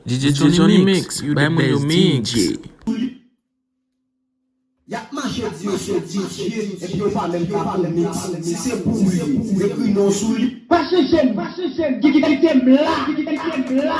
DJ Johnny Mix, you the best DJ. Y'a ma chérie, c'est DJ, et puis pas même pas le mix. Si c'est pour lui, c'est que non sous lui. Pas chercher, qui t'aime là, qui t'aime là.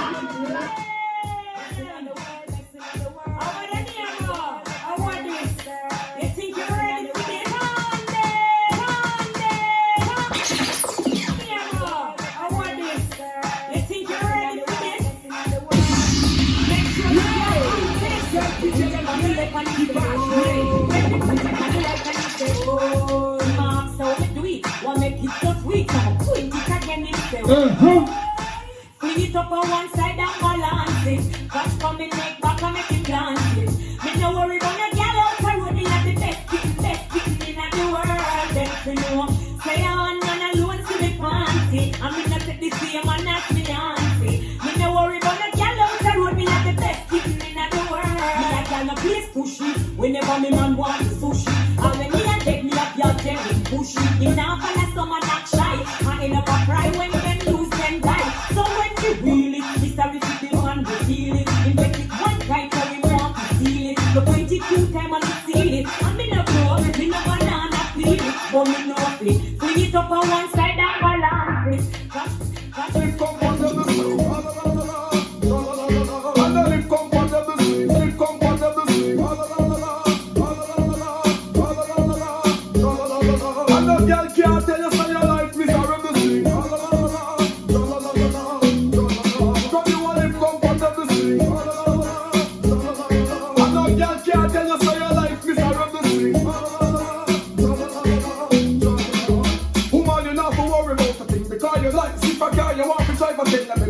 Clean it up on one side and balance it. Catch from me neck back and make it dance it. Me no worry about no girl out the road. Me have the best kitten in the world. Best to know. Say I want none alone to be fancy. And me not take the same and ask me Nancy. Me no worry about no girl out the road. Me have the best kitten in the world. Me a girl no place pushy. Whenever me man want sushi. And when me a take me up your jelly pushy. Him now follow some and not shy. And end up a cry when them lose them die. So when you feel it, it's a recipe man will feel it. Invest it one time so we want to steal it. The 22 time and we seal it. And me no grow, me no banana peel it. But me no fit. Clean it up on one side and balance it. That's it.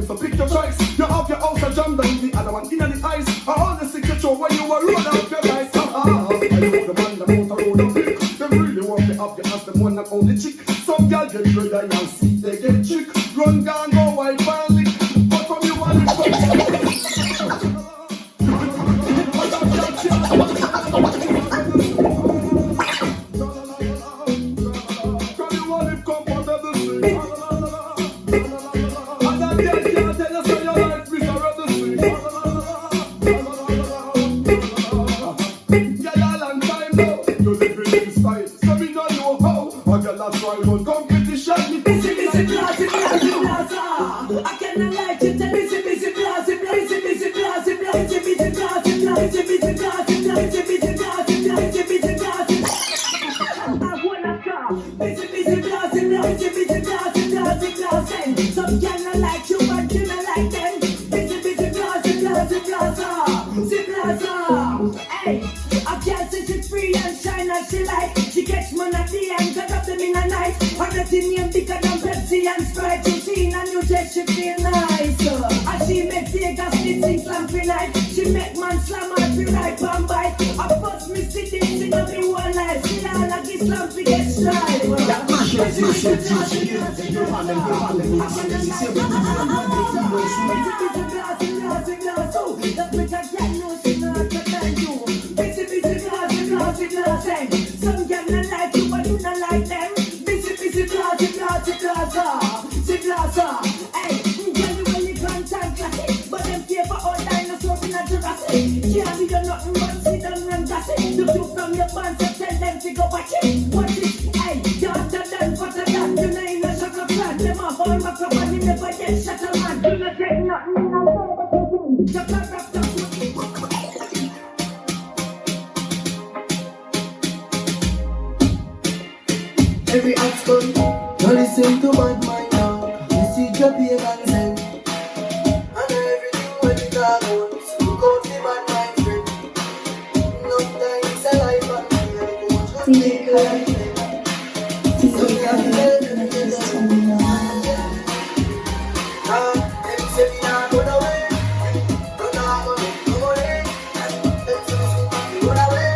So pick your choice. You have your house and jam down the other one in the ice. I hold the signature when you were roll out your dice. I know the man, the motor road up quick. They really want me up, you ask them one and only chick. Some girl get rid of you see they get chick. Run down, go wipe and lick. But from you want it Every outcome, no listen to bad mind now. You see your pain and send. And everything when it all goes, look out the bad mind friend. No time is a life and we go to take a life. So we have to help them get them. Them say we not go away. No, no way. Them say we go away.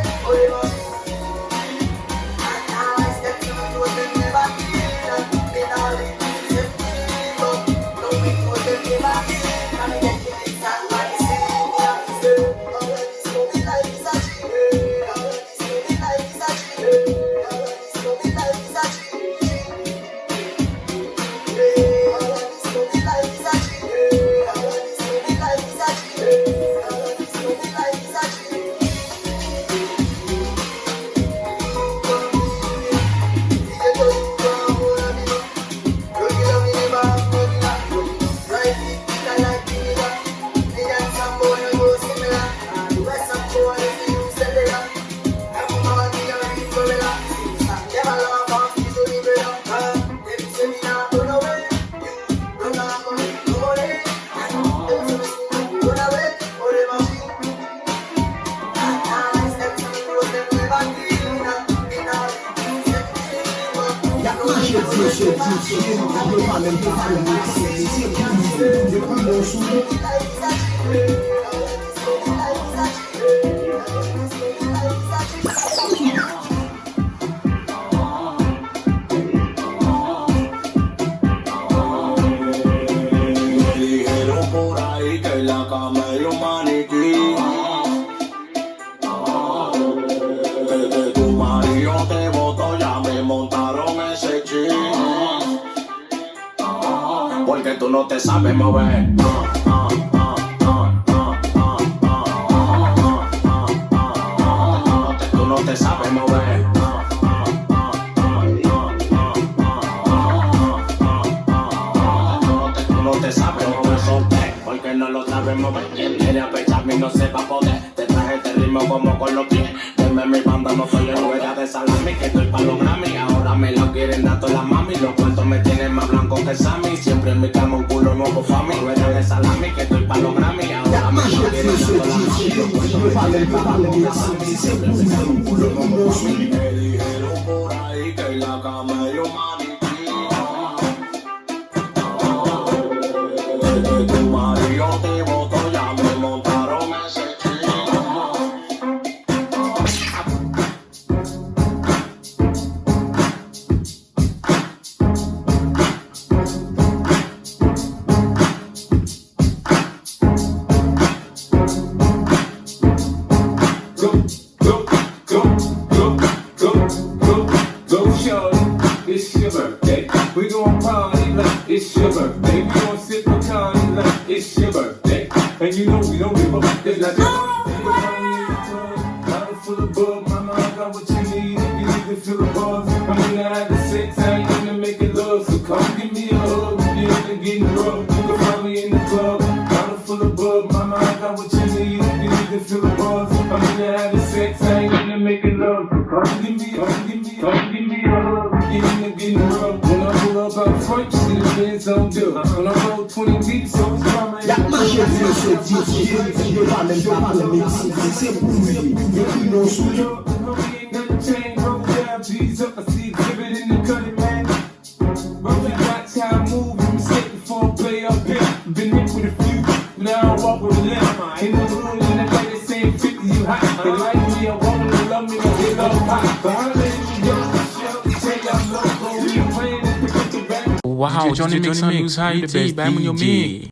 Me dijeron por ahí que la cama es un maniquí. Desde tu marido te botó, ya me montaron ese chip. Porque tú no te sabes mover. Tú no te sabes mover. Tú no te sabes mover, solté, porque no lo sabes mover. Quien quiere apecharme y no se va a poder. Te traje este ritmo como con los pies. Denme mi banda, no soy en rueda de salami, que estoy pa' los Grammy. Ahora me lo quieren dar todas las mami. Los cuentos me tienen más blanco que Sammy. Siempre en mi cama un culo nuevo pa' mí. Rueda de salami, que estoy pa' los Grammy. Ahora me lo quieren dar todas las mami. Los cuentos me tienen más blanco que Sammy. Siempre en mi cama un culo nuevo pa' mí. Me dijeron por ahí que la cama es un maniquí. Desde tu marido te botó, ya me montaron ese chip. Go, shorty, it's your birthday. We gon' party like it's your birthday. We gon' sip Bacardi like it's your birthday. And you know we don't give up, it's like I'm full of bug, mama, I got what you need. If you need to feel the buzz, I'm gonna have the sex, I ain't gonna make it love. So come give me a hug, if you're into getting rough. You can find me in the club, bottle full of bug, mama, I got what you need. If you need to feel the buzz, I'm gonna have the sex, I ain't gonna make it love. So come give me a hug, get in getting rough. When I pull up out front, you see the Benz on dub. When I roll 20 deep, so it's drama. Homie, ain't nothing changed. Roll down, G's up. I see exhibit in the cutting, man. Bro, we watch how I move. I'm mistake before I play up here. Been hit with a few, now I walk with a limp. In the room, in the night, they saying 50, you hot. They like me, I want them to love me, I get love hot. But I let you go. Wow, Johnny Mix on UCIT, back on your mix.